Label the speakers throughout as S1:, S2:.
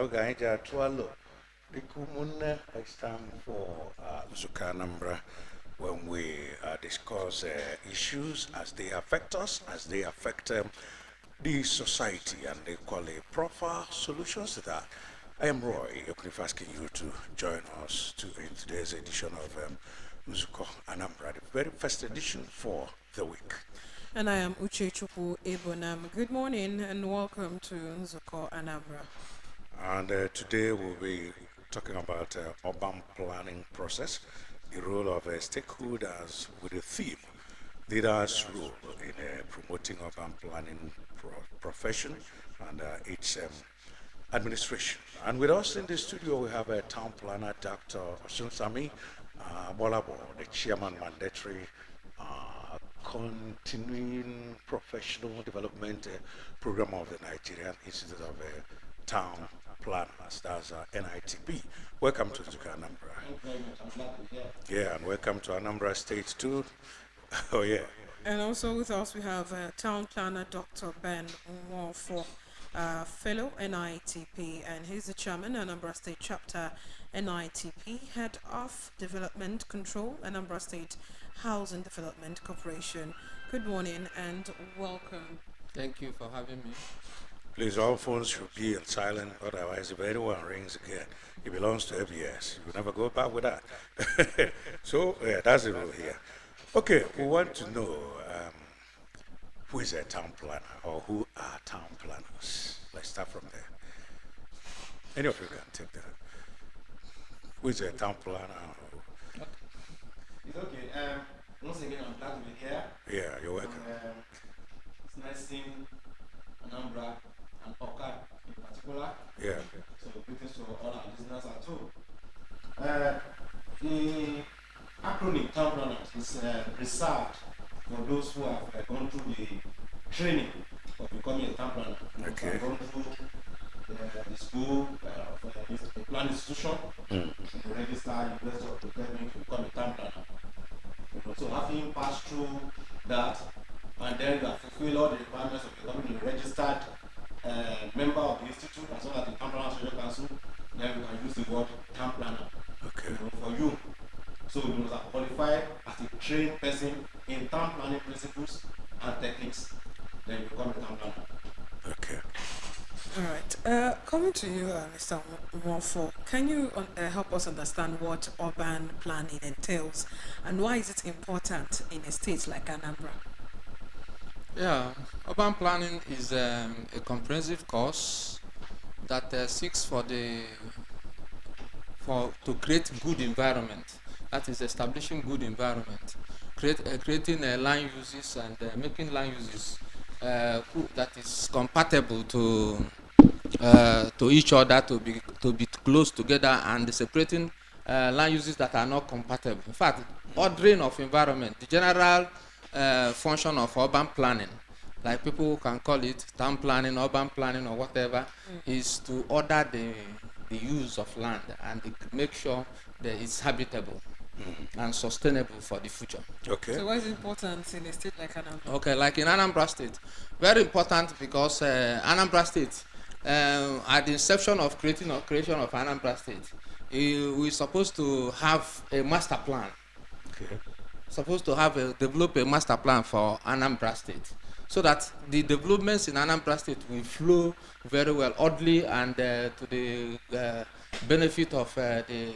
S1: Gaija Tualo. It's time for Nzuko Anambra when we discuss issues as they affect us, as they affect the society, and they call it proper solutions to that. I am Roy, asking you to join us in today's edition of Nzuko Anambra, the very first edition for the week.
S2: And I am Uche Chukwu Ebonam. Good morning and welcome to Nzuko Anambra.
S1: And today we'll be talking about urban planning process, the role of stakeholders with the theme, leaders' role in promoting urban planning profession and its administration. And with us in the studio, we have a town planner, Dr. Osun Sami Bolabo, the chairman mandatory continuing professional development program of the Nigerian Institute of Town Planners, that's NITP. Welcome to Nzuko Anambra.
S3: Thank you very much. I'm glad to be here.
S1: Yeah, and welcome to Anambra State too. Oh yeah.
S2: And also with us we have town planner Dr. Ben Nwofo, fellow NITP, and he's the chairman Anambra State chapter NITP, head of development control, Anambra State Housing Development Corporation. Good morning and welcome.
S4: Thank you for having me.
S1: Please, all phones should be on silent, otherwise if anyone rings again, it belongs to FBS. You never go back with that. So, yeah, that's the rule here. Okay, we want to know who is a town planner or who are town planners. Let's start from there. Any of you can take that. Who is a town planner?
S3: It's okay. Once again, I'm glad to be here.
S1: Yeah, you're welcome.
S3: It's nice seeing Anambra and Oka in particular.
S1: Yeah.
S3: So, greetings to all our listeners at home. The acronym Town Planners is reserved for those who have gone through the training of becoming a town planner.
S1: Okay.
S3: Have gone through the school for a plan institution, to register University of Preparing to become a town planner. So having passed through that, and then you have fulfilled all the requirements of becoming a registered member of the institute as well as the town planner social council, then we can use the word town planner.
S1: Okay.
S3: For you. So you must have qualified as a trained person in town planning principles and techniques. Then you become a town planner.
S1: Okay.
S2: All right. Coming to you, Mr. Nwofo, can you help us understand what urban planning entails and why is it important in a state like Anambra?
S4: Yeah, urban planning is a comprehensive course that seeks to create good environment. That is establishing good environment, creating land uses and making land uses that is compatible to each other, to be close together, and separating land uses that are not compatible. In fact, ordering of environment, the general function of urban planning, like people can call it town planning, urban planning, or whatever, is to order the use of land and make sure that it's habitable and sustainable for the future.
S1: Okay.
S2: So why is it important in a state like Anambra?
S4: Okay, like in Anambra State, very important because Anambra State, at the inception of creation of Anambra State, we're supposed to have a master plan.
S1: Okay.
S4: Supposed to develop a master plan for Anambra State, so that the developments in Anambra State will flow very well, orderly, and to the benefit of the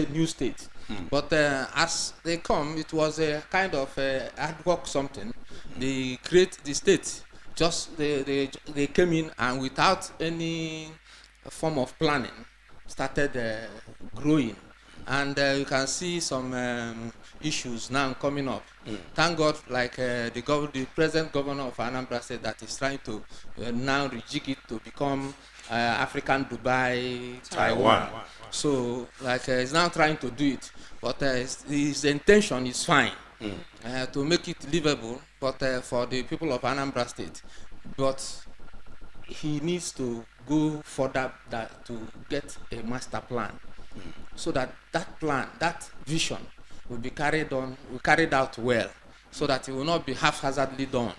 S4: new state. But as they come, it was a kind of ad hoc something. The state just they came in and without any form of planning started growing, and you can see some issues now coming up. Thank God, like the present governor of Anambra State, that is trying to now rejig it to become African Dubai, Taiwan. So, like, he's now trying to do it, but his intention is fine to make it livable, but for the people of Anambra State. But he needs to go further to get a master plan, so that plan, that vision, will be carried out well, so that it will not be haphazardly done.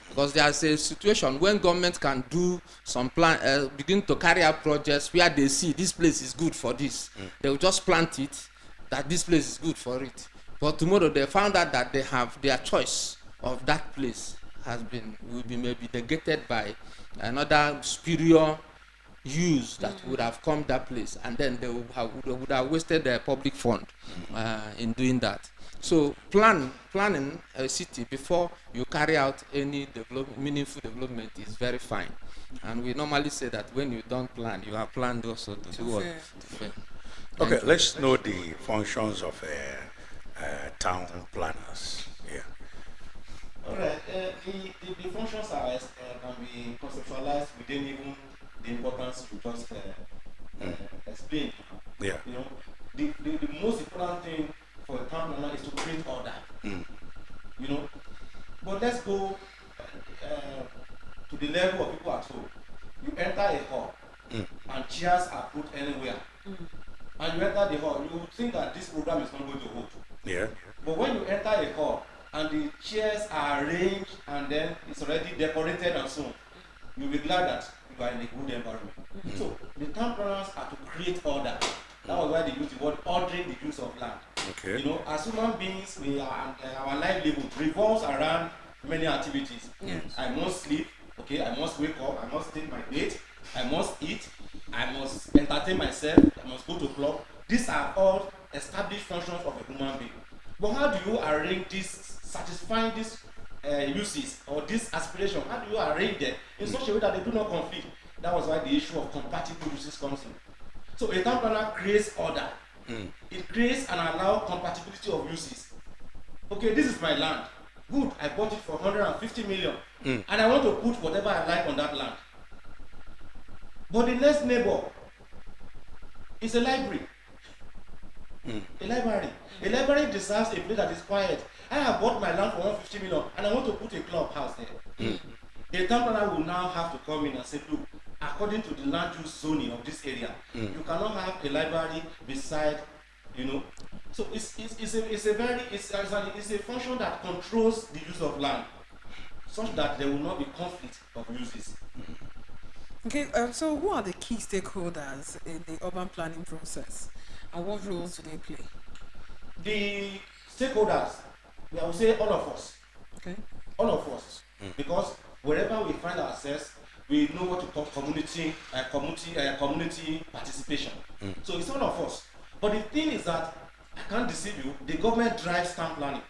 S4: Because there's a situation when government can do some plan, begin to carry out projects where they see this place is good for this. They will just plant it, that this place is good for it. But tomorrow they found out that they have their choice of that place will be maybe negated by another superior use that would have come that place, and then they would have wasted their public fund in doing that. So planning a city before you carry out any meaningful development is very fine. And we normally say that when you don't plan, you have planned also to do what? To fail.
S1: Okay, let's know the functions of town planners. Yeah.
S3: All right. The functions are can be conceptualized within even the importance you just explained.
S1: Yeah.
S3: You know, the most important thing for a town planner is to create order. You know, but let's go to the level of people at home. You enter a hall and chairs are put anywhere. And you enter the hall, you would think that this program is not going to hold.
S1: Yeah.
S3: But when you enter a hall and the chairs are arranged and then it's already decorated and so on, you'll be glad that you are in a good environment. So the town planners are to create order. That was why they used the word ordering the use of land.
S1: Okay.
S3: You know, as human beings, our livelihood revolves around many activities.
S2: Yes.
S3: I must sleep, okay, I must wake up, I must take my date, I must eat, I must entertain myself, I must go to club. These are all established functions of a human being. But how do you arrange this, satisfying these uses or this aspiration? How do you arrange them in such a way that they do not conflict? That was why the issue of compatible uses comes in. So a town planner creates order. It creates and allows compatibility of uses. Okay, this is my land. Good, I bought it for 150 million. And I want to put whatever I like on that land. But the next neighbor is a library. A library. A library deserves a place that is quiet. I have bought my land for 150 million and I want to put a clubhouse there. A town planner will now have to come in and say, look, according to the land use zoning of this area, you cannot have a library beside, you know. So it's a function that controls the use of land, such that there will not be conflict of uses.
S2: Okay, so who are the key stakeholders in the urban planning process, and what roles do they play?
S3: The stakeholders, I would say all of us.
S2: Okay.
S3: All of us. Because wherever we find ourselves, we know what to call community participation. So it's all of us. But the thing is that, I can't deceive you, the government drives town planning.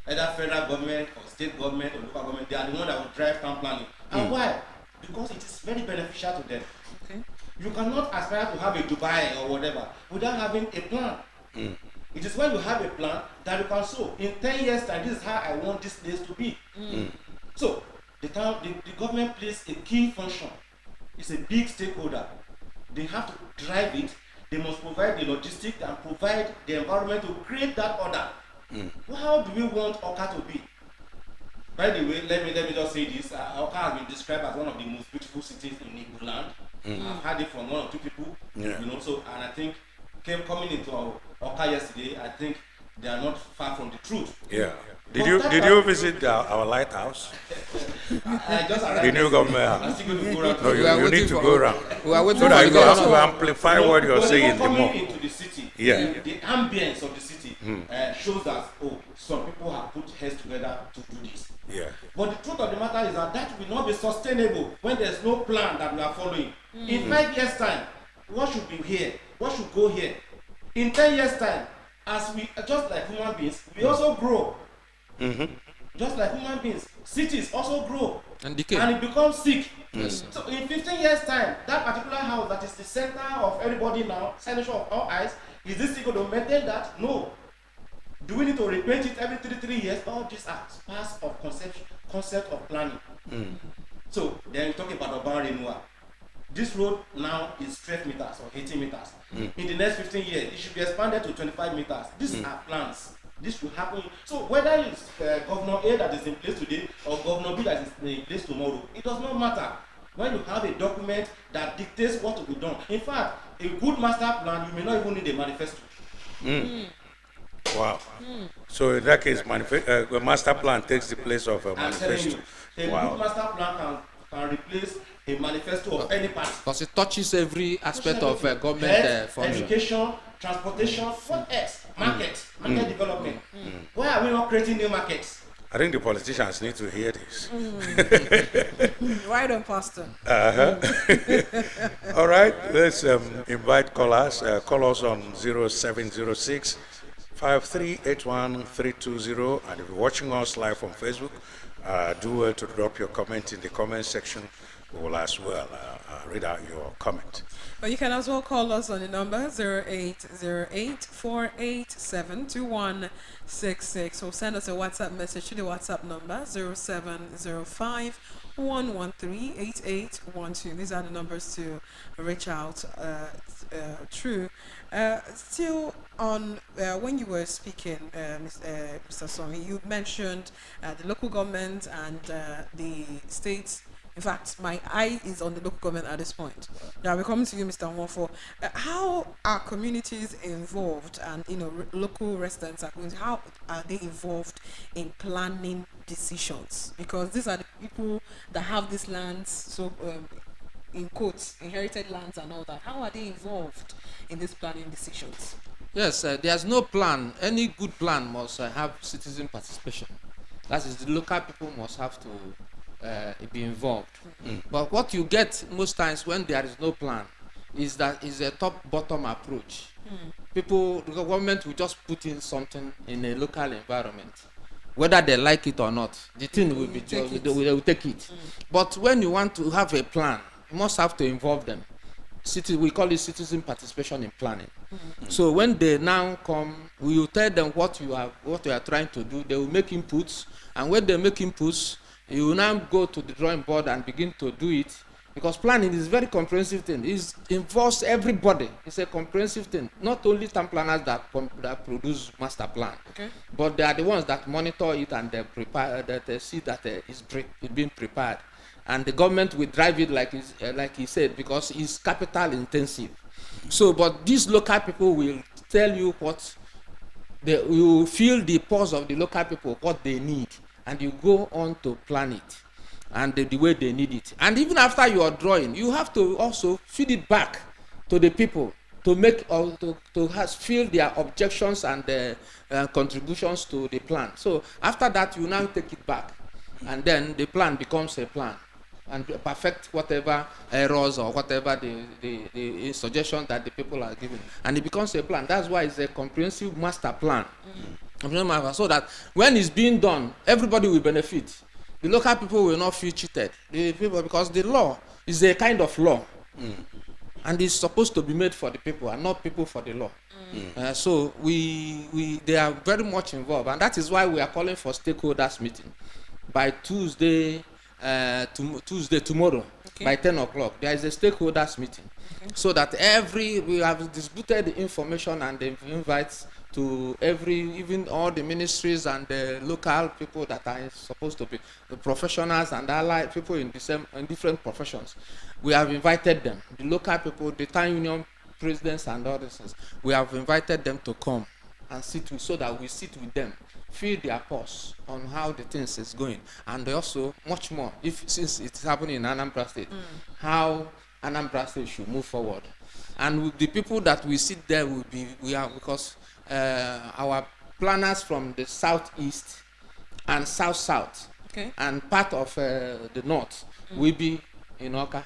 S3: Either federal government or state government or local government, they are the one that will drive town planning. And why? Because it is very beneficial to them.
S2: Okay.
S3: You cannot aspire to have a Dubai or whatever without having a plan. It is when you have a plan that you can show in 10 years time, this is how I want this place to be. So the government plays a key function. It's a big stakeholder. They have to drive it. They must provide the logistics and provide the environment to create that order. How do we want Oka to be? By the way, let me just say this. Oka has been described as one of the most beautiful cities in Igbo land. I've heard it from one or two people.
S1: Yeah.
S3: You know, so and I think coming into Oka yesterday, I think they are not far from the truth.
S1: Yeah. Did you visit our lighthouse?
S3: I just arrived.
S1: The new government.
S3: I'm still going to go around.
S1: No, you need to go around.
S4: We are waiting
S1: So
S4: for
S1: that
S4: the
S1: you have to
S4: governor.
S1: amplify what you're saying the
S3: coming
S1: more.
S3: into the city,
S1: Yeah.
S3: the ambience of the city shows that some people have put heads together to do this.
S1: Yeah.
S3: But the truth of the matter is that will not be sustainable when there's no plan that we are following. In 5 years' time, what should be here? What should go here? In 10 years' time, as we just like human beings, we also grow. Just like human beings, cities also grow.
S4: And decay.
S3: And it becomes sick.
S4: Yes.
S3: So in 15 years' time, that particular house that is the center of everybody now, center of all eyes, is this thing going to maintain that? No. Do we need to repaint it every 3 years? All these are parts of concept of planning. So then you talk about urban renewal. This road now is 12 meters or 18 meters. In the next 15 years, it should be expanded to 25 meters. These are plans. This will happen. So whether it's Governor A that is in place today or Governor B that is in place tomorrow, it does not matter. When you have a document that dictates what to be done. In fact, a good master plan, you may not even need a manifesto.
S1: Wow. So in that case, a master plan takes the place of a
S3: I'm telling
S1: manifesto.
S3: you, a good
S1: Wow.
S3: master plan can replace a manifesto of any party.
S4: Because it touches every aspect of government
S3: Health,
S4: function.
S3: education, transportation, what else? Market development. Why are we not creating new markets?
S1: I think the politicians need to hear this.
S2: Right on, Pastor.
S1: All right, let's invite callers. Call us on 0706 5381 320. And if you're watching us live on Facebook, do well to drop your comment in the comment section. We will as well read out your comment.
S2: But you can as well call us on the number 0808-487-2166 or send us a WhatsApp message to the WhatsApp number 0705-113-8812. These are the numbers to reach out through. Still on, when you were speaking, Mr. Songi, you mentioned the local government and the states. In fact, my eye is on the local government at this point. Now we're coming to you, Mr. Nwofo. How are communities involved, and local residents how are they involved in planning decisions? Because these are the people that have these lands, so in quotes, inherited lands and all that. How are they involved in these planning decisions?
S4: Yes, there's no plan. Any good plan must have citizen participation. That is, the local people must have to be involved. But what you get most times when there is no plan is that is a top-bottom approach. The government will just put in something in a local environment, whether they like it or not. The thing will be they will take it. But when you want to have a plan, you must have to involve them. We call it citizen participation in planning. So when they now come, we will tell them what you are trying to do. They will make inputs, and when they make inputs, you will now go to the drawing board and begin to do it, because planning is a very comprehensive thing. It involves everybody. It's a comprehensive thing. Not only town planners that produce master plan, but they are the ones that monitor it and they prepare, that they see that it's being prepared. And the government will drive it like he said, because it's capital intensive. So, but these local people will tell you what you feel the pulse of the local people, what they need, and you go on to plan it and the way they need it. And even after you are drawing, you have to also feed it back to the people to make or to feel their objections and their contributions to the plan. So after that, you now take it back, and then the plan becomes a plan and perfect whatever errors or whatever the suggestion that the people are giving, and it becomes a plan. That's why it's a comprehensive master plan. So that when it's being done, everybody will benefit. The local people will not feel cheated. The people, because the law is a kind of law, and it's supposed to be made for the people and not people for the law. So they are very much involved, and that is why we are calling for stakeholders meeting by Tuesday tomorrow, by 10 o'clock. There is a stakeholders meeting, so that we have distributed the information and the invites to even all the ministries and the local people that are supposed to be the professionals and allied people in different professions. We have invited them, the local people, the town union presidents and all these things. We have invited them to come and so that we sit with them, feel their pulse on how the things is going, and also much more, since it's happening in Anambra State, how Anambra State should move forward. And with the people that we sit there because our planners from the southeast and south, and part of the north will be in Oka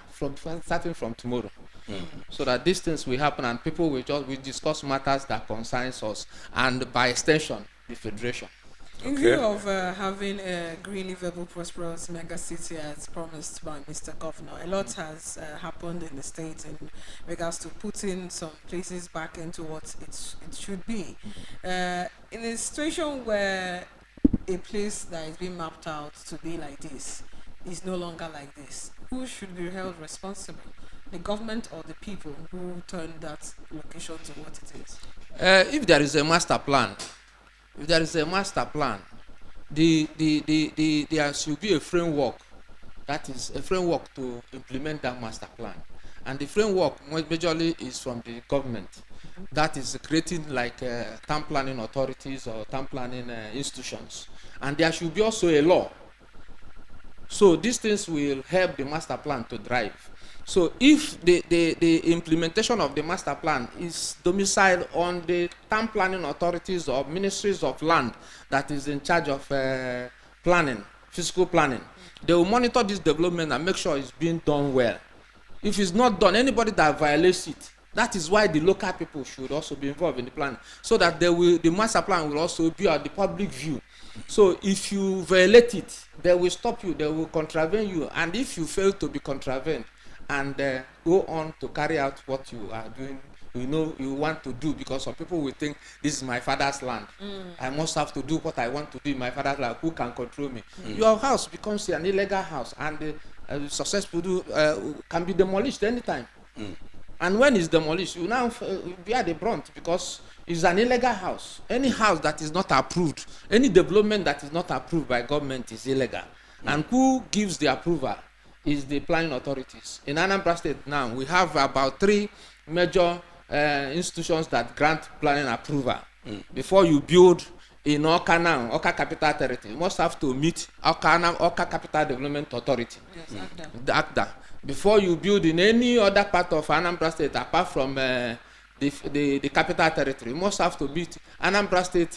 S4: starting from tomorrow. So that these things will happen, and people will discuss matters that concerns us, and by extension the federation.
S2: In view of having a green, livable, prosperous mega city as promised by Mr. Governor, a lot has happened in the state in regards to putting some places back into what it should be. In a situation where a place that is being mapped out to be like this is no longer like this, who should be held responsible? The government or the people who turned that location to what it is?
S4: If there is a master plan, there should be a framework. That is a framework to implement that master plan. And the framework majorly is from the government. That is creating like town planning authorities or town planning institutions. And there should be also a law. So these things will help the master plan to drive. So if the implementation of the master plan is domiciled on the town planning authorities or ministries of land that is in charge of planning, physical planning, they will monitor this development and make sure it's being done well. If it's not done, anybody that violates it, that is why the local people should also be involved in the planning, so that the master plan will also be at the public view. So if you violate it, they will stop you, they will contravene you, and if you fail to be contravened and go on to carry out what you are doing, you want to do, because some people will think this is my father's land. I must have to do what I want to do in my father's land. Who can control me? Your house becomes an illegal house, and successful can be demolished anytime. And when it's demolished, you now bear the brunt, because it's an illegal house. Any house that is not approved, any development that is not approved by government is illegal. And who gives the approval is the planning authorities. In Anambra State now, we have about 3 major institutions that grant planning approval. Before you build in Oka now, Oka Capital Territory, you must have to meet Oka Capital Development Authority,
S2: Yes,
S4: the ACDA. Before you build in any other part of Anambra State, apart from the capital territory, you must have to meet Anambra State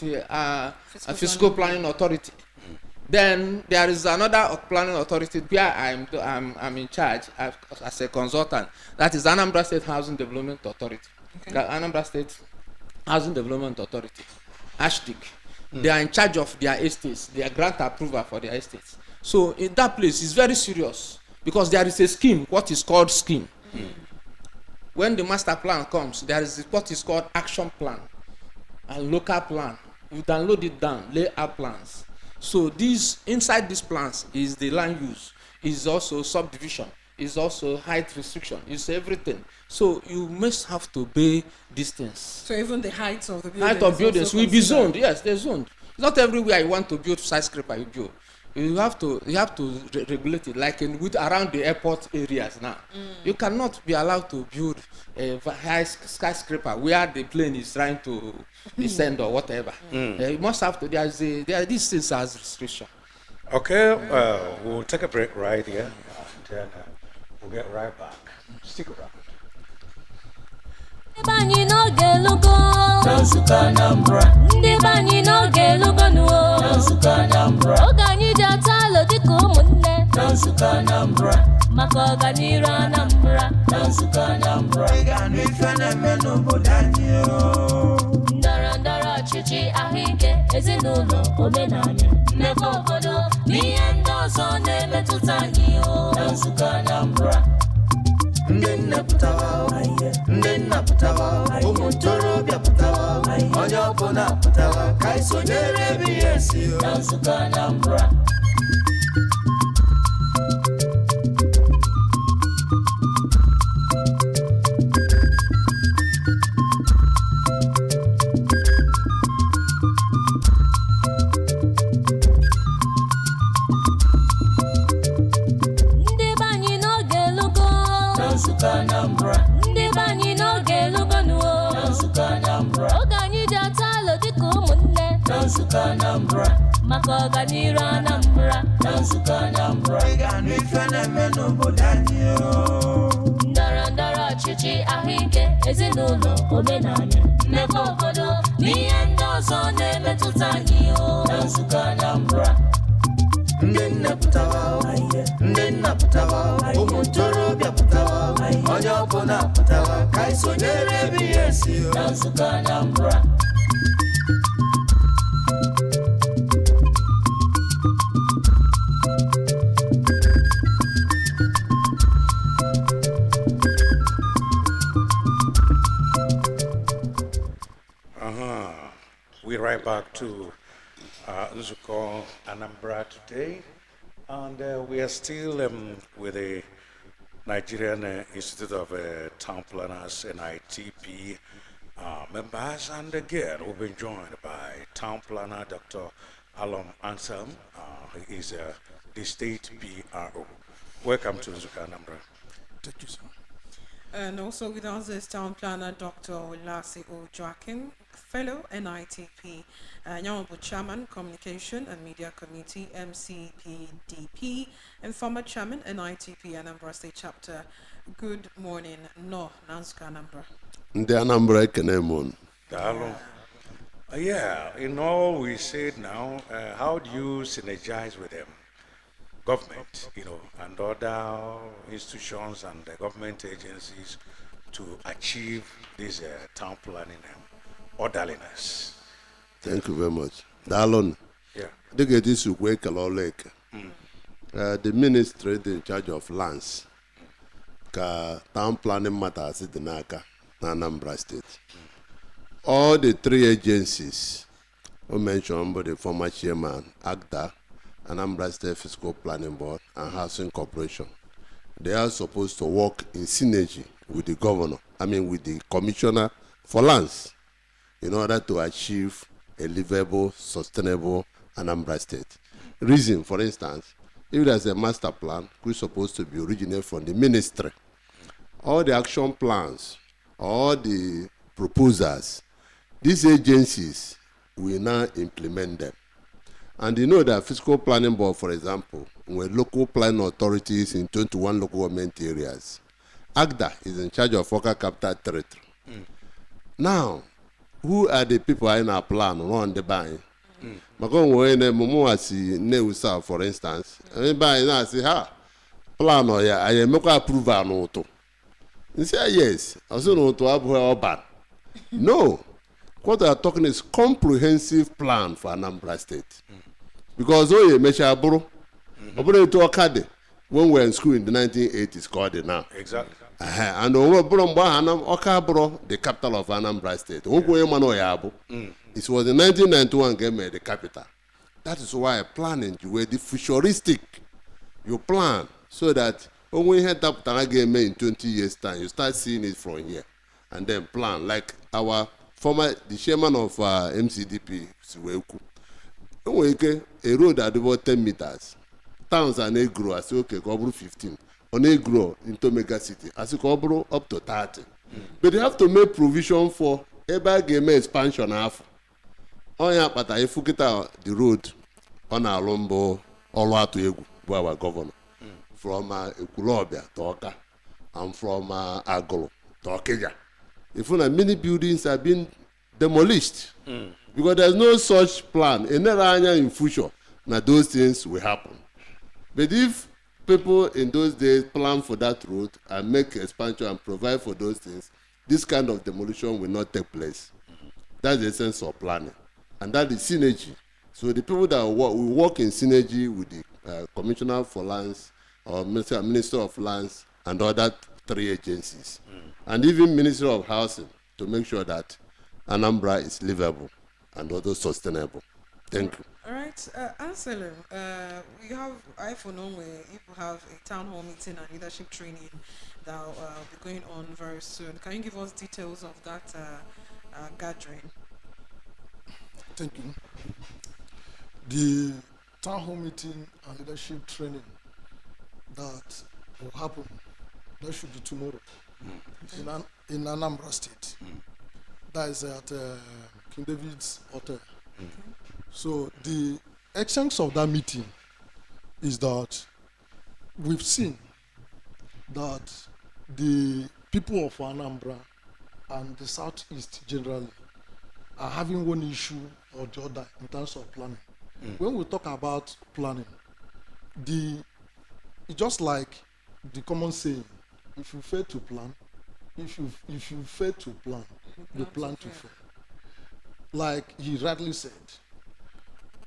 S4: Fiscal Planning Authority. Then there is another planning authority where I'm in charge as a consultant. That is Anambra State Housing Development Authority. Okay. Anambra State Housing Development Authority, ASHTIC. They are in charge of their estates. They grant approval for their estates. So in that place, it's very serious, because there is a scheme, what is called scheme. When the master plan comes, there is what is called action plan and local plan. You download it down, layout plans. So inside these plans is the land use, is also subdivision, is also height restriction, is everything. So you must have to obey these things.
S2: So even the heights of the buildings.
S4: Height of buildings will be zoned. Yes, they're zoned. Not everywhere you want to build skyscraper, you build. You have to regulate it, like around the airport areas now. You cannot be allowed to build a high skyscraper where the plane is trying to descend or whatever. You must have to. These things as restriction.
S1: Okay, we'll take a break right here, and then we'll get right back. Stick around.
S5: Ndị anyị n'oge elugo na Nzuko Anambra, ndị be anyị n'oge elugo nuo na Nzuko Anambra, oge anyị ji ata alo dịka ụmụnne na Nzuko Anambra, maka ọganiru Anambra na Nzuko Anambra. Ị ga-anụ ife na-eme n'obodo anyị ndọrọ ndọrọ ọchịchị, ahụike, ezinụlọ, omenala, mmekọ obodo na ihe ndị ọzọ na-emetụta anyị na Nzuko Anambra. Ndị nne pụtawa, ndị nna pụtawa, ụmụ ntorobịa pụtawa, onye ọbụla pụtawa, ka anyị sonyere ebe ihe si na Nzuko Anambra. Nzuko Anambra, ndị be anyị n'oge elugo nuo na Nzuko Anambra, oge anyị ji ata alo dịka ụmụnne na Nzuko Anambra, maka ọganiru Anambra na Nzuko Anambra. Ị ga-anụ ife na-eme n'obodo anyị ndọrọ ndọrọ ọchịchị, ahụike, ezinụlọ, omenala, mmekọ obodo na ihe ndị ọzọ na-emetụta anyị na Nzuko Anambra. Ndị nne pụtawa, ndị nna pụtawa, ụmụ ntorobịa pụtawa, onye ọbụla pụtawa, ka anyị sonyere ebe ihe si na Nzuko Anambra.
S1: We're right back to Nzuko Anambra today, and we are still with the Nigerian Institute of Town Planners, NITP members, and again we've been joined by Town Planner Dr. Alom Anselm. He is the State PRO. Welcome to Nzuko Anambra.
S6: Thank you, sir.
S2: And also with us is Town Planner Dr. Olasi Joachim, Fellow NITP, Nyambo Chairman, Communication and Media Committee, MCPDP, and former Chairman, NITP, Anambra State Chapter. Good morning, no, Nzuko Anambra.
S6: Ndị Anambra ekene mụnụ.
S1: Yeah, in all we said now, how do you synergize with them? Government, and other institutions and government agencies to achieve this town planning and orderliness.
S6: Thank you very much. Daalụnụ.
S1: Yeah.
S6: Dịka etu isi ukwu ekele ọla eke. The ministry in charge of lands ka town planning matters dị n'aka na Anambra State. All the three agencies who mentioned by the former chairman, AGDA, Anambra State Fiscal Planning Board, and Housing Corporation, they are supposed to work in synergy with the governor, with the commissioner for lands, in order to achieve a livable, sustainable Anambra State. Reason, for instance, if there's a master plan, which is supposed to be originated from the ministry, all the action plans, all the proposals, these agencies will now implement them. And you know that Fiscal Planning Board, for example, when local planning authorities in 21 local government areas, AGDA is in charge of Focal Capital Territory. Now, who are the people in our plan on the buying? Because when Momo see Neusa, for instance, everybody now say, plan or I am approve an auto. You say yes, I say no to have no. What they are talking is comprehensive plan for Anambra State. Because when we were in school in the 1980s, called it now.
S1: Exactly.
S6: And the capital of Anambra State. It was in 1991 game the capital. That is why planning you were the futuristic. You plan so that when we head up game in 20 years time, you start seeing it from here, and then plan like our the chairman of MCDP, Siweku. A road at about 10 meters. Towns are not grow. I say, okay, go 15. On a grow into mega city. I say, go up to 30. But they have to make provision for a game expansion half. Oh, yeah, but if you get the road on our Lombo, all out to our governor. From Ekulobia to Oka, and from Agolo to Okeja. If many buildings have been demolished, because there's no such plan in future, now those things will happen. But if people in those days plan for that road and make expansion and provide for those things, this kind of demolition will not take place. That's the essence of planning, and that is synergy. So the people that will work in synergy with the Commissioner for Lands or Minister of Lands and other three agencies, and even Ministry of Housing, to make sure that Anambra is livable and also sustainable. Thank you.
S2: All right, Anselm, we have iPhone where people have a town hall meeting and leadership training that will be going on very soon. Can you give us details of that gathering?
S7: Thank you. The town hall meeting and leadership training that will happen, that should be tomorrow in Anambra State. That is at King David's Hotel. So the essence of that meeting is that we've seen that the people of Anambra and the Southeast generally are having one issue or the other in terms of planning. When we talk about planning, it's just like the common saying, if you fail to plan, if you fail to plan, you plan to fail. Like he rightly said,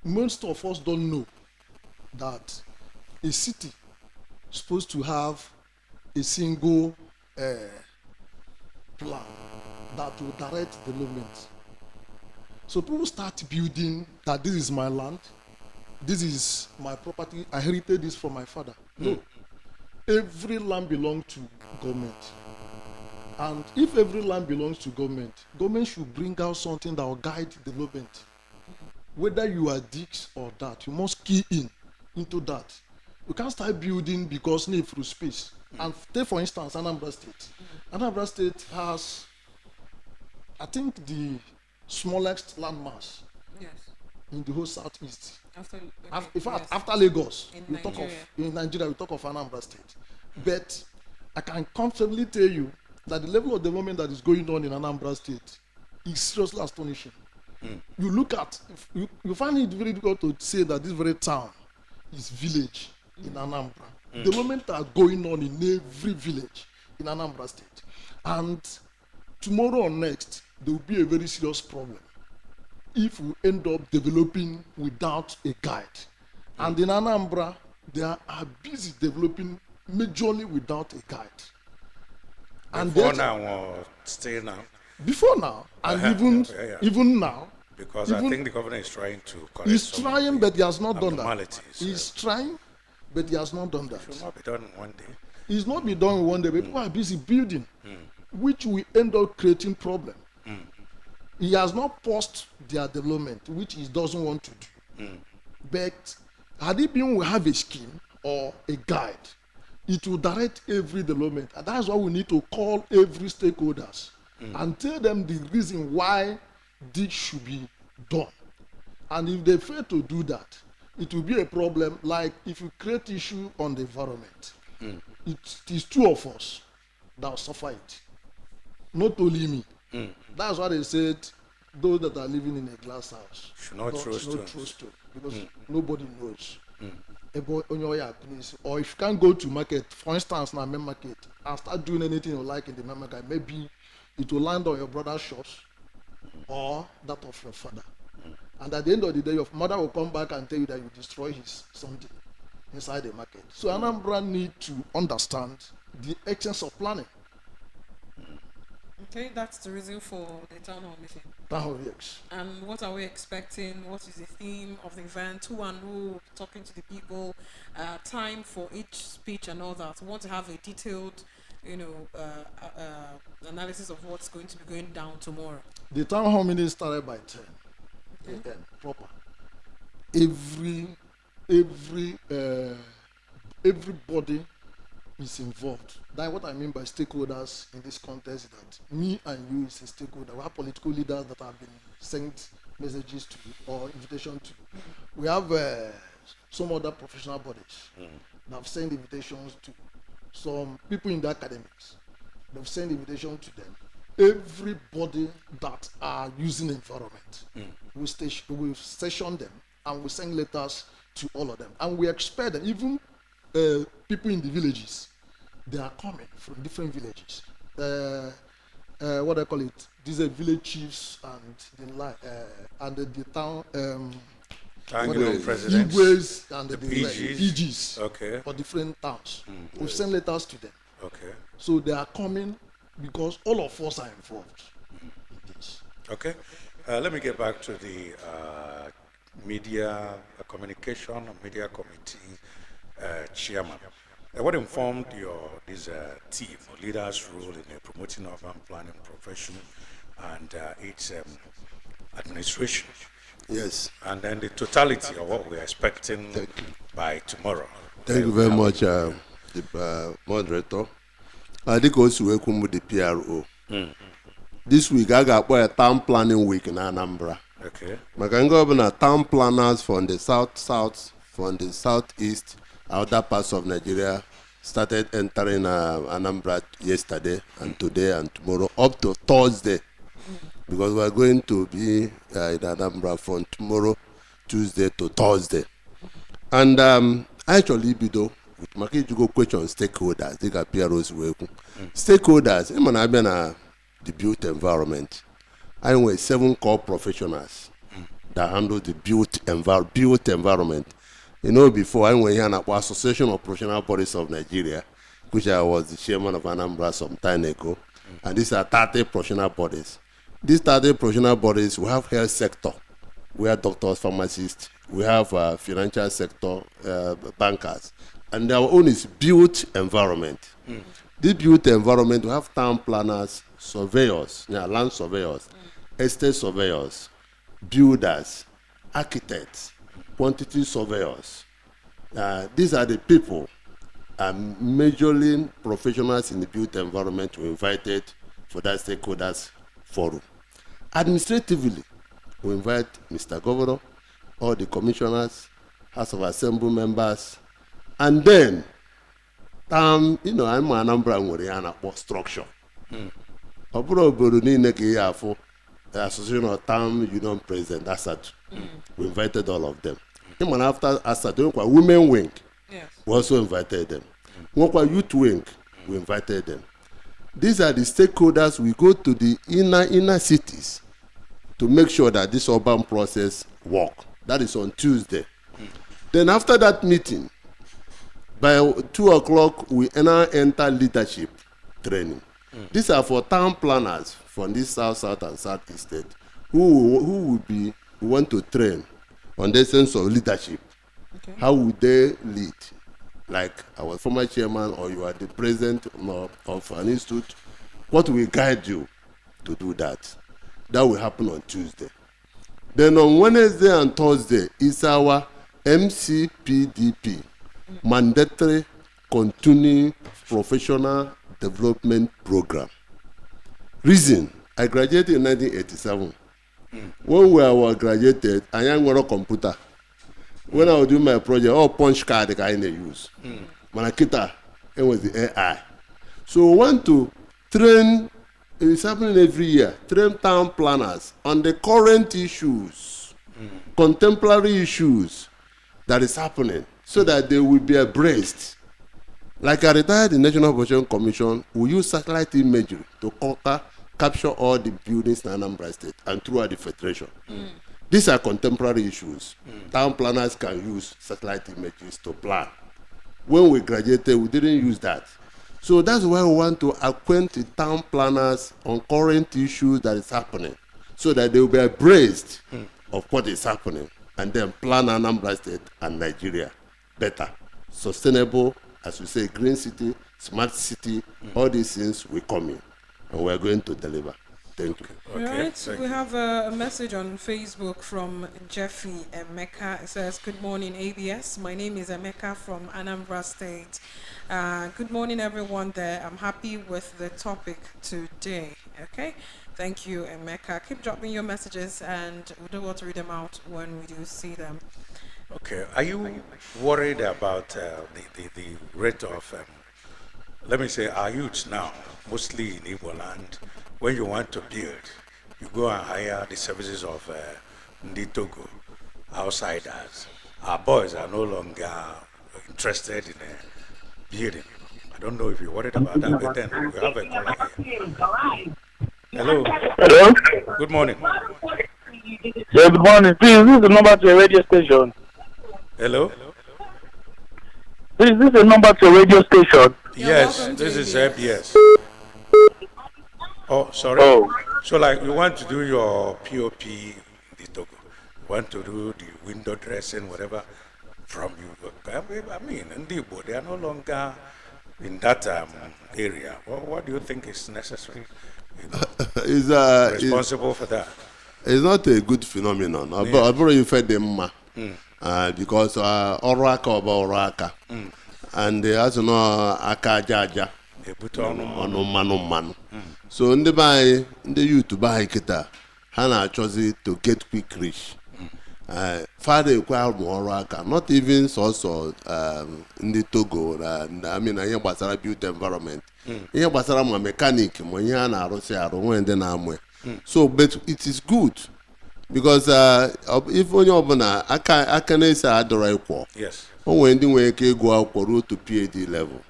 S7: most of us don't know that a city is supposed to have a single plan that will direct development. So people start building that this is my land, this is my property, I inherited this from my father. No. Every land belongs to government. And if every land belongs to government, government should bring out something that will guide development. Whether you are this or that, you must key into that. You can't start building because need for space. And take for instance Anambra State. Anambra State has, I think, the smallest landmass
S2: Yes.
S7: in the whole southeast.
S2: After, okay,
S7: In fact,
S2: yes.
S7: after Lagos,
S2: In
S7: we talk of
S2: Nigeria.
S7: in Nigeria, we talk of Anambra State. But I can comfortably tell you that the level of development that is going on in Anambra State is seriously astonishing. You look at, you find it very difficult to say that this very town is village in Anambra. Development are going on in every village in Anambra State, and tomorrow or next there will be a very serious problem if we end up developing without a guide. And in Anambra, they are busy developing majorly without a guide. And
S1: Before
S7: there's-
S1: now or still now?
S7: before now, and
S1: Yeah.
S7: even now,
S1: Because I
S7: even-
S1: think the governor is trying to correct
S7: he's
S1: some
S7: trying,
S1: of the
S7: but he has not done that.
S1: abnormalities.
S7: He's trying, but he has not done that.
S1: Should not be done in one day.
S7: It's not be done in one day, but people are busy building, which will end up creating problem. He has not paused their development, which he doesn't want to do. But had it been we have a scheme or a guide, it will direct every development. And that's why we need to call every stakeholders and tell them the reason why this should be done. And if they fail to do that, it will be a problem. Like if you create issue on the environment, it is two of us that will suffer it, not only me. That's why they said those that are living in a glass house
S1: Should not throw stones.
S7: stone, because nobody knows. Or if you can't go to market, for instance, now main market, and start doing anything you like in the main market, maybe it will land on your brother's shoes or that of your father. And at the end of the day, your mother will come back and tell you that you destroy his something inside the market. So Anambra need to understand the essence of planning.
S2: Okay, that's the reason for the town hall meeting.
S7: That's how it works.
S2: And what are we expecting? What is the theme of the event? Who and who will be talking to the people? Time for each speech and all that. We want to have a detailed, analysis of what's going to be going down tomorrow.
S7: The town hall meeting started by 10 a.m. proper. Everybody is involved. That's what I mean by stakeholders in this contest. That me and you is a stakeholder. We have political leaders that have been sent messages to or invitation to. We have some other professional bodies that have sent invitations to. Some people in the academics, they've sent invitation to them. Everybody that are using environment, we station them and we send letters to all of them. And we expect them, even people in the villages, they are coming from different villages. What do I call it? These are village chiefs and the town.
S1: Triangular presidents.
S7: Igwes and the
S1: PGs.
S7: PGs
S1: Okay.
S7: for different towns. We've sent letters to them.
S1: Okay.
S7: So they are coming because all of us are involved in this.
S1: Okay. Let me get back to the media communication and media committee chairman. What informed this team or leaders' role in promoting urban planning profession and its administration?
S6: Yes.
S1: And then the totality of what we're expecting by tomorrow.
S6: Thank you very much, the moderator. Dịka o si wee kwu the PRO. This week I got a town planning week in Anambra.
S1: Okay.
S6: Maka ndị ọbụla town planners from the south, from the southeast, other parts of Nigeria started entering Anambra yesterday and today and tomorrow up to Thursday. Because we are going to be in Anambra from tomorrow, Tuesday to Thursday. And actually, Bido, with Makijugo question stakeholders, they got PROs working. Stakeholders, the built environment. I know 7 core professionals that handle the built environment. You know, before I went here and Association of Professional Bodies of Nigeria, which I was the chairman of Anambra some time ago, and these are 30 professional bodies. These 30 professional bodies, we have health sector, we have doctors, pharmacists, we have financial sector, bankers, and our own is built environment. This built environment, we have town planners, surveyors, land surveyors, estate surveyors, builders, architects, quantity surveyors. These are the people majorly professionals in the built environment were invited for that stakeholders forum. Administratively, we invite Mr. Governor, all the commissioners, House of Assembly members, and then, I'm Anambra nwere ya na-akpọ structure. Ọ bụrụ obodo niile ka ihe afọ the Association of Town Union President, ASAT. We invited all of them. Even after ASAT, women wing, we also invited them. Youth wing, we invited them. These are the stakeholders. We go to the inner cities to make sure that this urban process work. That is on Tuesday. Then after that meeting, by 2 o'clock, we now enter leadership training. These are for town planners from this south, and southeast state who want to train on the sense of leadership. Okay. How would they lead? Like our former chairman, or you are the president of an institute, what will guide you to do that? That will happen on Tuesday. Then on Wednesday and Thursday is our MCPDP, Mandatory Continuing Professional Development Program. Reason, I graduated in 1987. When we were graduated, I had a computer. When I was doing my project, punch card I use. Manakita, it was the AI. So we want to train, it's happening every year, train town planners on the current issues, contemporary issues that is happening, so that they will be abreast. Like I retired the National Operation Commission, we use satellite imagery to capture all the buildings in Anambra State and throughout the Federation. These are contemporary issues. Town planners can use satellite images to plan. When we graduated, we didn't use that. So that's why we want to acquaint the town planners on current issues that is happening, so that they will be abreast of what is happening, and then plan Anambra State and Nigeria better, sustainable, as we say, green city, smart city, all these things will come in, and we are going to deliver. Thank you.
S2: Okay. All right, we have a message on Facebook from Jeffy Emeka. It says, good morning, ABS. My name is Emeka from Anambra State. Good morning, everyone there. I'm happy with the topic today. Okay, thank you, Emeka. Keep dropping your messages, and we do want to read them out when we do see them.
S1: Okay, are you worried about the rate of, let me say, our youths now, mostly in Igbo land, when you want to build, you go and hire the services of Togo, outsiders. Our boys are no longer interested in building. I don't know if you're worried about that, but then we have a caller here. Hello.
S8: Hello.
S1: Good morning.
S8: Yeah, good morning. Please, this is the number to a radio station.
S1: Hello.
S8: Please, this is a number to a radio station.
S1: Yes, this is ABS. Oh, sorry.
S8: Oh.
S1: So, like, you want to do your POP in the Togo, you want to do the window dressing, whatever, from you. I mean, in Igbo, they are no longer in that area. What do you think is necessary?
S6: Is
S1: responsible for that?
S6: It's not a good phenomenon. I've already fed them because Oraka or Oraka, and they also know Aka Jaja. Manu. So in the youth buy kita, Hana chose to get quick rich. Father require more Oraka, not even also in the Togo. I mean, I hear Basara built environment. Here Basara mechanic, when you are when then I'm so, but it is good. Because if onye ọbụla aka na-ese adọrọ ịkwọ, o nwere ndị nwere ike ịgụ akwụkwọ ruo to PhD level,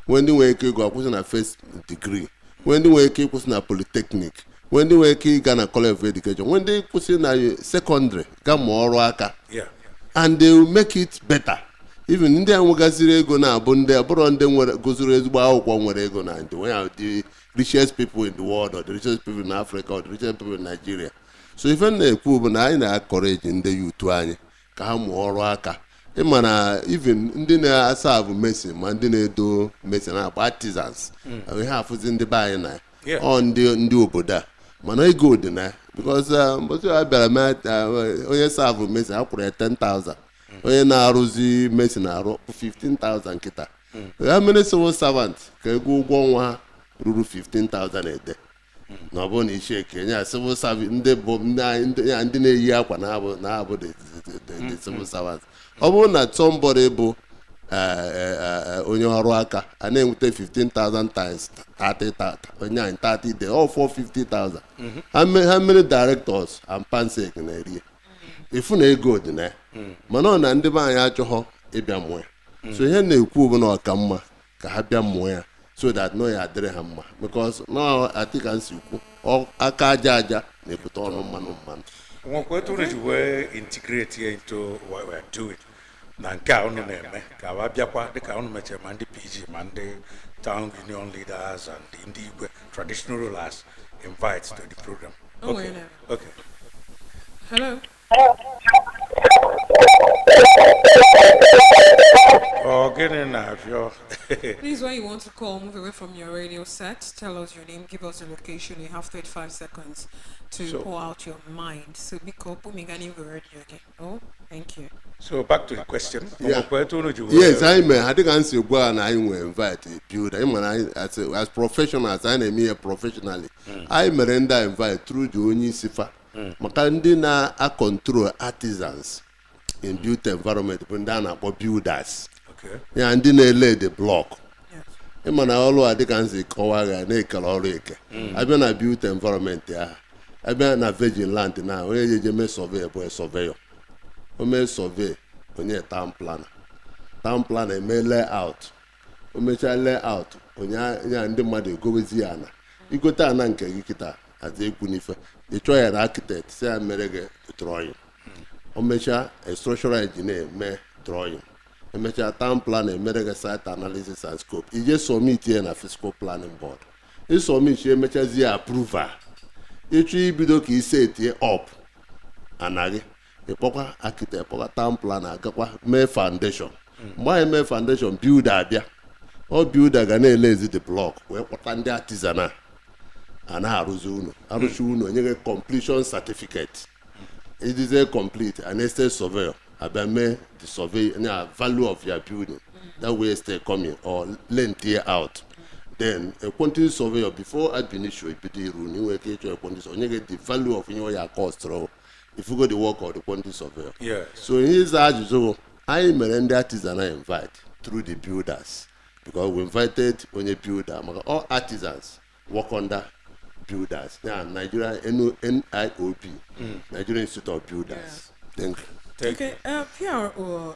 S6: nwere ndị nwere ike ịgụ akwụkwọ na first degree, nwere ndị nwere ike ịkwụsị na polytechnic, nwere ndị nwere ike ịga na college of education, nwere ndị kwụsị na secondary ga mụọ ọrụ aka, and they will make it better. Even ndị a nwegaziri ego na-abụ ndị abụrụ ndị nwere gụziri ezigbo akwụkwọ nwere ego na ndị nwere the richest people in the world, or the richest people in Africa, or the richest people in Nigeria. So if na-ekwu na anyị na-akọrọji ndị youth anyị ka ha mụọ ọrụ aka, ịma na even ndị na-asa abụ mesin ma ndị na-edo mesin na-akpọ artisans, ihe afụzi ndị be anyị na ọ ndị obodo a, mana ego dị na because mbọsị a bịara mee onye sa abụ mesin akwụrụ ya 10,000, onye na-arụzi mesin arụ 15,000 nkịta. How many civil servants can go one ruru 15,000 a day? No one shake Kenya civil service ndị na-eyi akwa na-abụ the civil servants. Ọ bụrụ na somebody bụ onye ọrụ aka a na-enweta 15,000 times 30,000 onye 30 days all 450,000. How many directors and pansec na-eri ifu na ego dị na mana ọ na ndị be anyị achọghọ ịbịa mụọ ya. So ihe na-ekwu bụ na ọ ka mma ka ha bịa mụọ ya so that no ya adịrị ha mma because now I think I see aka aja na-ebute ọnụ mmanụ.
S1: Nwekwetu ji wee integrate here into what we're doing. Na nke a unu na-eme ka wa bịakwa dịka unu mechere ma ndị PG ma ndị town union leaders and ndị igwe traditional rulers invite to the program. Okay. Okay.
S2: Hello.
S1: Oh, get in now, yo.
S2: Please, when you want to call, move away from your radio set. Tell us your name, give us your location. You have 35 seconds to pour out your mind. So, because Pumigani radio again. Oh, thank you.
S1: So, back to the question.
S6: Yeah. Yes, I think answer go and I will invite a builder. As professionals, I am here professionally. I may render invite through the only sifa. Makandi na a control artisans in built environment, but then about builders.
S1: Okay.
S6: Yeah, and then they lay the block. Yes. Man, all I can say, Kawaga, Nekaloreke. I've been a built environment. Yeah, I've been a virgin land now. Where you may survey, boy, surveyor. You may survey when you're town planner. Town planner may lay out. You may lay out when you're in the mother go with Ziana. You go to an anchor, you get as they couldn't. You try an architect, say I'm a drawing. Or measure a structural engineer may drawing. A measure town planner, medical site analysis and scope. You just submit here in a fiscal planning board. You submit here, measure the approval. You three bidoki say it up. And again, a poker architect, poker town planner, may foundation. My may foundation build idea. Or build a Ghanaian lazy the block where what and the artisanal. And Aruzuno, and you get completion certificate. It is a complete and estate surveyor. About the survey and the value of your building. That way, estate coming or lend here out. Then a quantity surveyor before I've been issued a rule, you get the value of your cost through. If you go the work of the quantity surveyor.
S1: Yeah.
S6: So in his so I am an artisan I invite through the builders because we invited when a builder, all artisans work under builders. Yeah, Nigeria NIOB, Nigerian Institute of Builders. Thank you.
S2: Okay, PRO,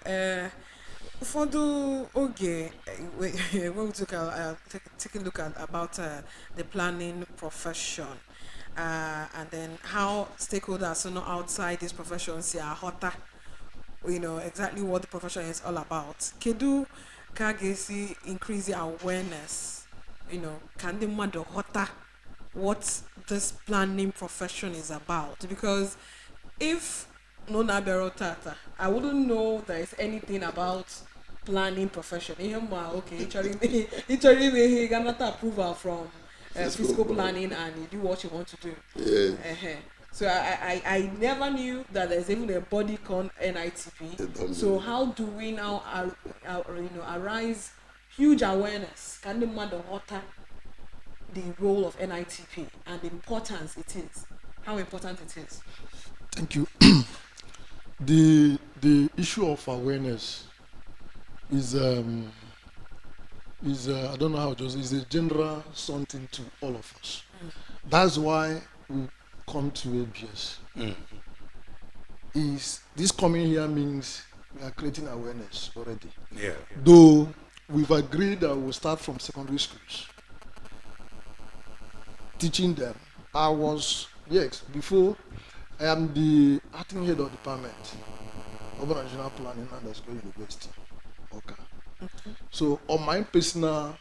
S2: for the when we took take a look at about the planning profession, and then how stakeholders are not outside this profession see are hotter, exactly what the profession is all about. Kedu kagesi increase the awareness, can the mother hotter what this planning profession is about? Because if no nabero tata, I wouldn't know there is anything about planning profession. Okay, he got approval from fiscal planning and you do what you want to do.
S6: Yeah.
S2: So I never knew that there's even a body called NITP. So how do we now arise huge awareness? Can the mother water the role of NITP and the importance it is, how important it is?
S7: Thank you. The issue of awareness is I don't know how it is a general something to all of us. That's why we come to ABS. Is this coming here means we are creating awareness already.
S1: Yeah.
S7: Though we've agreed that we'll start from secondary schools. Teaching them. Before I am the acting head of department, Urban and Regional Planning and School University. Okay. So on my personal,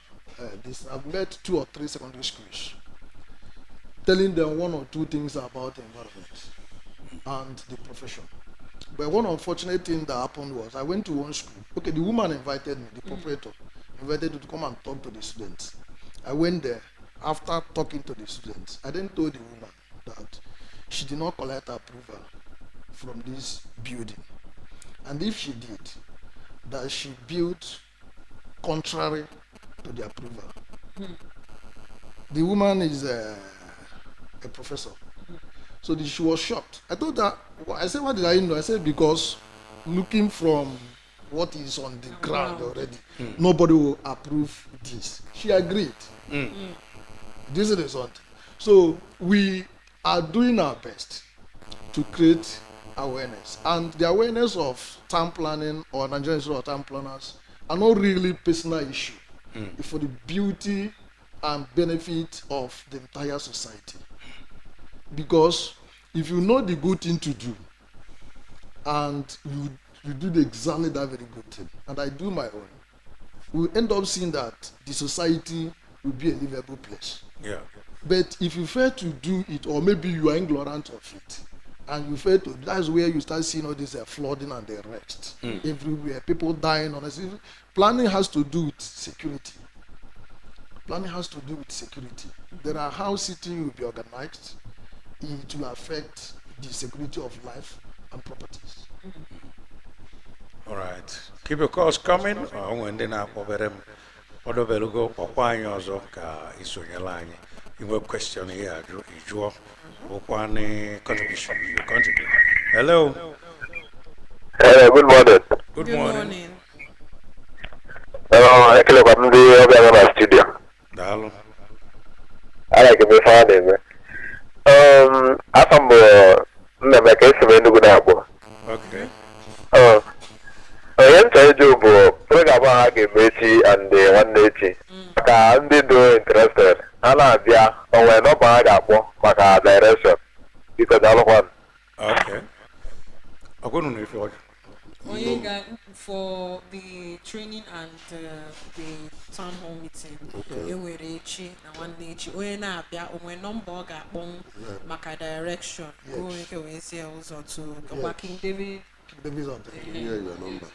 S7: I've met 2 or 3 secondary schools, telling them 1 or 2 things about the environment and the profession. But one unfortunate thing that happened was I went to one school. Okay, the woman invited me, the proprietor invited me to come and talk to the students. I went there. After talking to the students, I then told the woman that she did not collect approval from this building. And if she did, that she built contrary to the approval. The woman is a professor. So she was shocked. I told her, I said, what did I know? I said, because looking from what is on the ground already, nobody will approve this. She agreed. This is the result. So we are doing our best to create awareness. And the awareness of town planning or Nigerian Institute of Town Planners are not really personal issue. It's for the beauty and benefit of the entire society. Because if you know the good thing to do, and you do exactly that very good thing, and I do my own, we end up seeing that the society will be a livable place.
S1: Yeah.
S7: But if you fail to do it, or maybe you are ignorant of it, and you fail to, that's where you start seeing all this flooding and the rest everywhere, people dying. Honestly, planning has to do with security. Planning has to do with security. There are how city will be organized. It will affect the security of life and properties.
S1: All right. Keep your calls coming. When they now over other velugo Papanyozo ka isonyalani. You have question here, you one contribution. You contribute. Hello.
S8: Hey, good morning.
S1: Good morning.
S8: I feel like I'm the studio.
S1: Dalo.
S8: I like to be found. I'm make a seven good apple.
S1: Okay.
S8: I enter job program I give Messi and the 180. I'm interested. Anambra, we're not bad apple, but our direction. Because I don't want.
S1: Okay. I'm going to know
S2: Oyega for the training and the town hall meeting. Ewe rechi na one echi. Oye na abia onwe number ga bon maka direction. Go eke we see also to working David.
S7: David on
S6: Yeah, your number.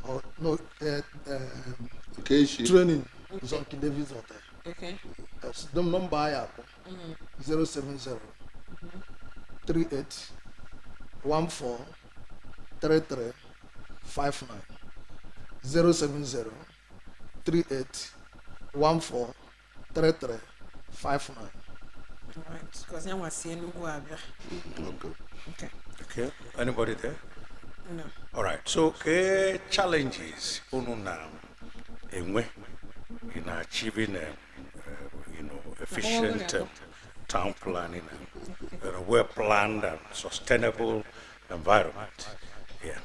S7: Oh no,
S6: Okay,
S7: training is on King David's hotel.
S2: Okay.
S7: That's the number I have. 070 38 14 33 59 070 38 14 33 59.
S2: All right. Because I was seeing Nugu Abia. Okay.
S1: Okay. Anybody there?
S2: No.
S1: All right. So, challenges ununa in achieving efficient town planning and a well-planned and sustainable environment. Yeah.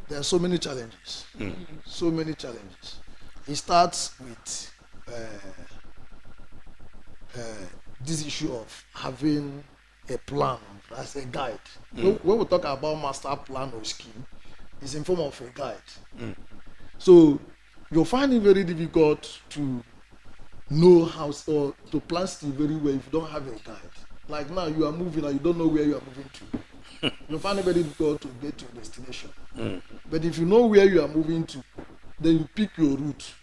S7: There are so many challenges. So many challenges. It starts with this issue of having a plan as a guide. When we talk about master plan or scheme, it's in form of a guide. So you'll find it very difficult to know how or to plan still very well if you don't have a guide. Like now you are moving and you don't know where you are moving to. You'll find it very difficult to get to your destination. But if you know where you are moving to, then you pick your route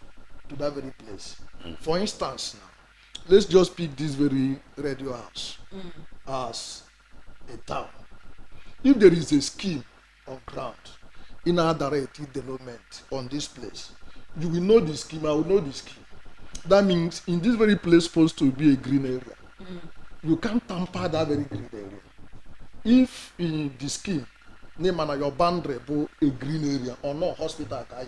S7: to that very place. For instance, now, let's just pick this very radio house as a town. If there is a scheme on ground in our directive development on this place, you will know the scheme, I will know the scheme. That means in this very place supposed to be a green area. You can't tamper that very green area. If in the scheme, name and your boundary a green area or no hospital can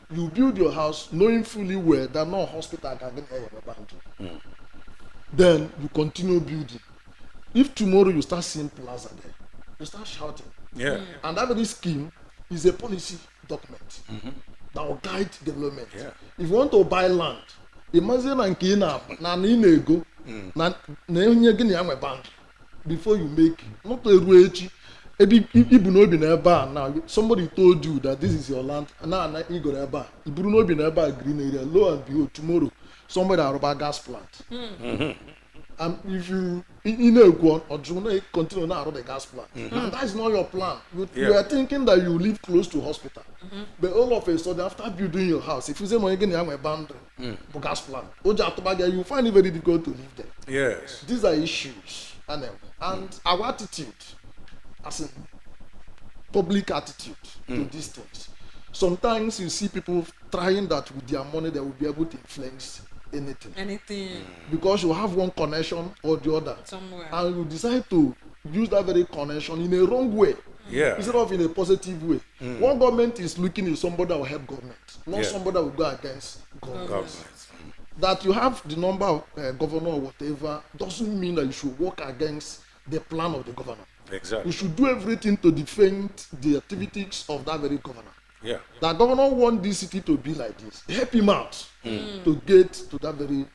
S7: you build your house knowing fully well that no hospital can get a boundary. Then you continue building. If tomorrow you start seeing plaza there, you start shouting.
S1: Yeah.
S7: And that very scheme is a policy document that will guide development.
S1: Yeah.
S7: If you want to buy land, imagine na go na onye gị na boundary before you make not a ruechi. Now somebody told you that this is your land, and now you go there. Green area. Lo and behold, tomorrow somebody will buy gas plant. And if you go or do continue now the gas plant, and that is not your plan. You are thinking that you live close to hospital, but all of a sudden after building your house, if you say again you have a boundary for gas plant, you find it very difficult to live there.
S1: Yes.
S7: These are issues, and our attitude as a public attitude to these things. sometimes you see people trying that with their money, they will be able to influence anything. Because you have one connection or the other.
S2: Somewhere.
S7: And you decide to use that very connection in a wrong way.
S1: Yeah.
S7: Instead of in a positive way. One government is looking at somebody that will help government, not somebody that will go against government. That you have the number of governor or whatever doesn't mean that you should work against the plan of the governor.
S1: Exactly.
S7: You should do everything to defend the activities of that very governor.
S1: Yeah.
S7: The governor wants this city to be like this. Help him out to get to that very.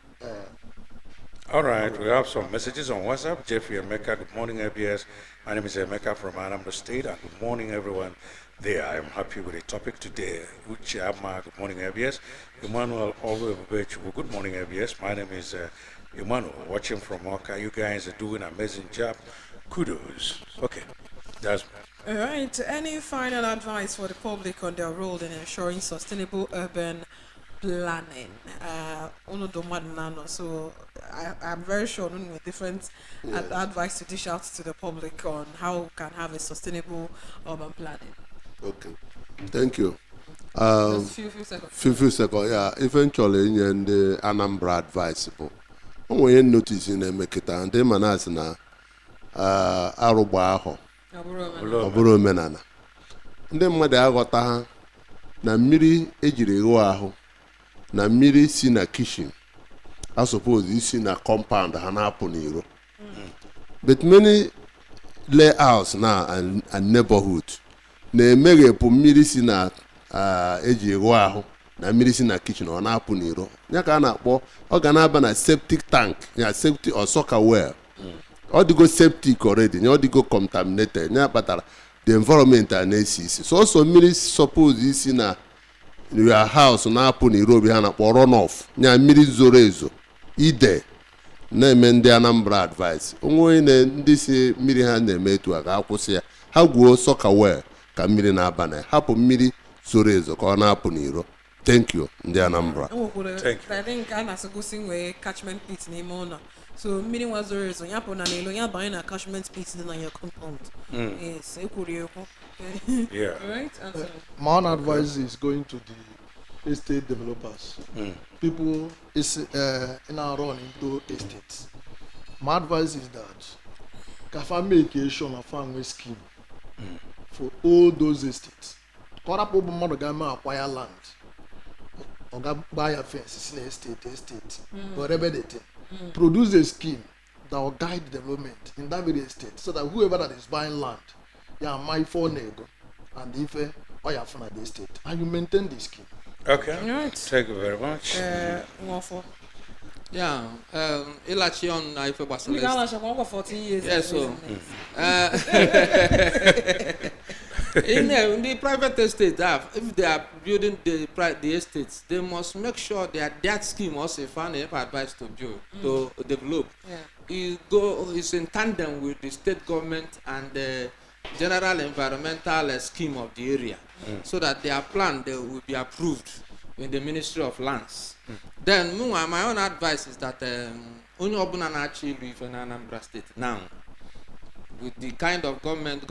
S1: All right, we have some messages on WhatsApp. Jeffrey Emeka, good morning, ABS. My name is Emeka from Anambra State, and good morning, everyone there. I am happy with the topic today. Uchiyama, good morning, ABS. Emmanuel Olwebubechu, good morning, ABS. My name is Emmanuel, watching from Oka. You guys are doing an amazing job. Kudos. Okay, that's.
S2: All right. Any final advice for the public on their role in ensuring sustainable urban planning? So I'm very sure with different advice to dish out to the public on how we can have a sustainable urban planning.
S6: Okay, thank you.
S2: Just few seconds.
S6: Few seconds, yeah. Eventually, in the Anambra advisable. When you notice in the Mekita, and the manas na Aruba ọbụrụ omenala ndị mmadụ aghọta ha na mmiri ejiri ghụọ ahụ na mmiri si na kitchen I suppose isi na compound ha na-apụ n'iro. But many layouts now and neighborhood na-emeghepụ mmiri si na eji ghụọ ahụ na mmiri si na kitchen ọ na-apụ n'iro ya ka a na-akpọ ọ ga na-aba na septic tank ya septic or soccer well. All the go septic already, all the go contaminated. The environment and ACC. So also many suppose this in your house na put in Robi Hana or run off. Nya miri zorezo. Ide. Na mende Anambra advice. Ongo in this miri hand me to a gakusia. How go soccer wear can miri na bane. Hapo miri zorezo ko na puniro. Thank you, the Anambra.
S2: Thank you. I think I'm also going to catchment pits name on. So meaning was there is on your phone and you're buying a catchment pits in your compound. Yes,
S1: yeah.
S2: Right.
S7: My own advice is going to the estate developers. People is in our run into estates. My advice is that can make a family scheme for all those estates. Corrupt people acquire land. Or buy a fence, estate, whatever they think. Produce a scheme that will guide development in that very estate so that whoever that is buying land, my phone nego, and if or your phone at the estate, and you maintain the scheme.
S1: Okay.
S2: Right.
S1: Thank you very much.
S4: Yeah, Ilachi on I for
S2: We got 14 years.
S4: Yes, so. In the private estate, if they are building the estates, they must make sure that scheme also found advice to build, to develop. It's in tandem with the state government and the general environmental scheme of the area, so that their plan will be approved in the Ministry of Lands. Then, my own advice is that only Obuna actually live in Anambra State now. With the kind of government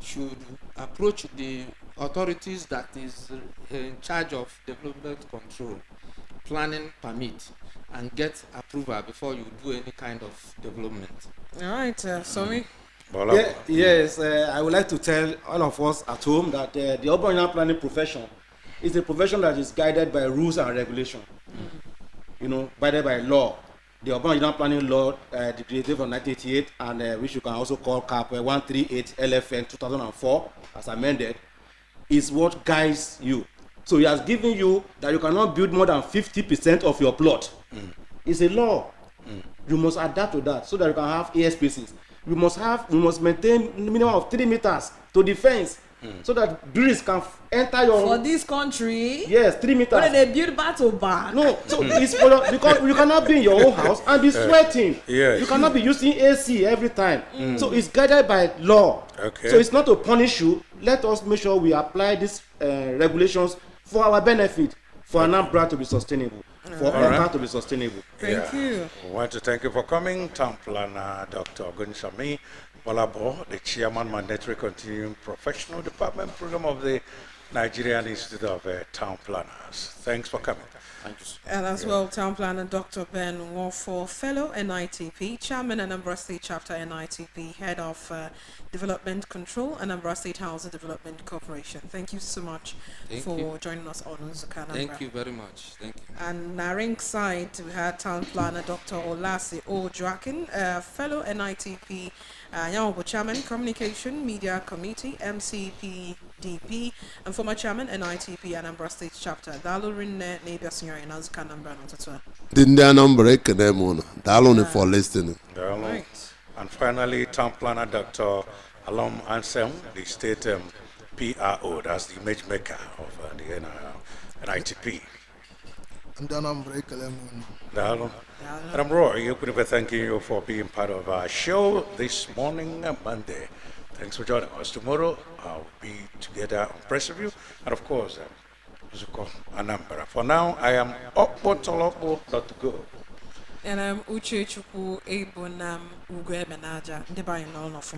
S4: should approach the authorities that is in charge of development control, planning permit, and get approval before you do any kind of development.
S2: All right, sorry.
S3: Yes, I would like to tell all of us at home that the urban planning profession is a profession that is guided by rules and regulation, guided by law. The urban regional planning law, decreed from 1988, and which you can also call CAP 138 LFN 2004, as amended, is what guides you. So he has given you that you cannot build more than 50% of your plot. It's a law. You must adapt to that so that you can have air spaces. We must maintain minimum of 3 meters to the fence. So that breeze can enter your.
S2: For this country.
S3: Yes, 3 meters.
S2: When they build battle back.
S3: No, so it's for because you cannot be in your own house and be sweating.
S1: Yes.
S3: You cannot be using AC every time. So it's guided by law.
S1: Okay.
S3: So it's not to punish you. Let us make sure we apply these regulations for our benefit, for Anambra to be sustainable, for Anambra to be sustainable.
S2: Thank you.
S1: We want to thank you for coming, Town Planner Dr. Ogunsami. Walabo, the Chairman Mandatory Continuing Professional Department Program of the Nigerian Institute of Town Planners. Thanks for coming.
S3: Thank you, sir.
S2: And as well, Town Planner Dr. Ben Nwofor, Fellow NITP, Chairman Anambra State Chapter NITP, Head of Development Control, Anambra State Housing Development Corporation. Thank you so much for joining us on Nzuko Anambra.
S4: Thank you very much. Thank you.
S2: And our ringside, we had Town Planner Dr. Olasi Ojoakin, Fellow NITP, Nyawobo Chairman, Communication Media Committee, MCPDP, and former Chairman NITP Anambra State Chapter. Dalorin Neighbor Senior in Nzuko Anambra.
S6: The Anambra Ekene Dalone for listening.
S2: Right.
S1: And finally, Town Planner Dr. Alom Ansem, the state PRO, that's the image maker of the NITP.
S7: And then I'm breaking
S1: And I'm Roy, thanking you for being part of our show this morning, Monday. Thanks for joining us. Tomorrow, I'll be together on Press Review, and of course, Nzuko Anambra. For now, I am Okpotolopo.go.
S2: And I'm Uche Chukwu Ebonam Ugwe Menaja, Ndeba in all of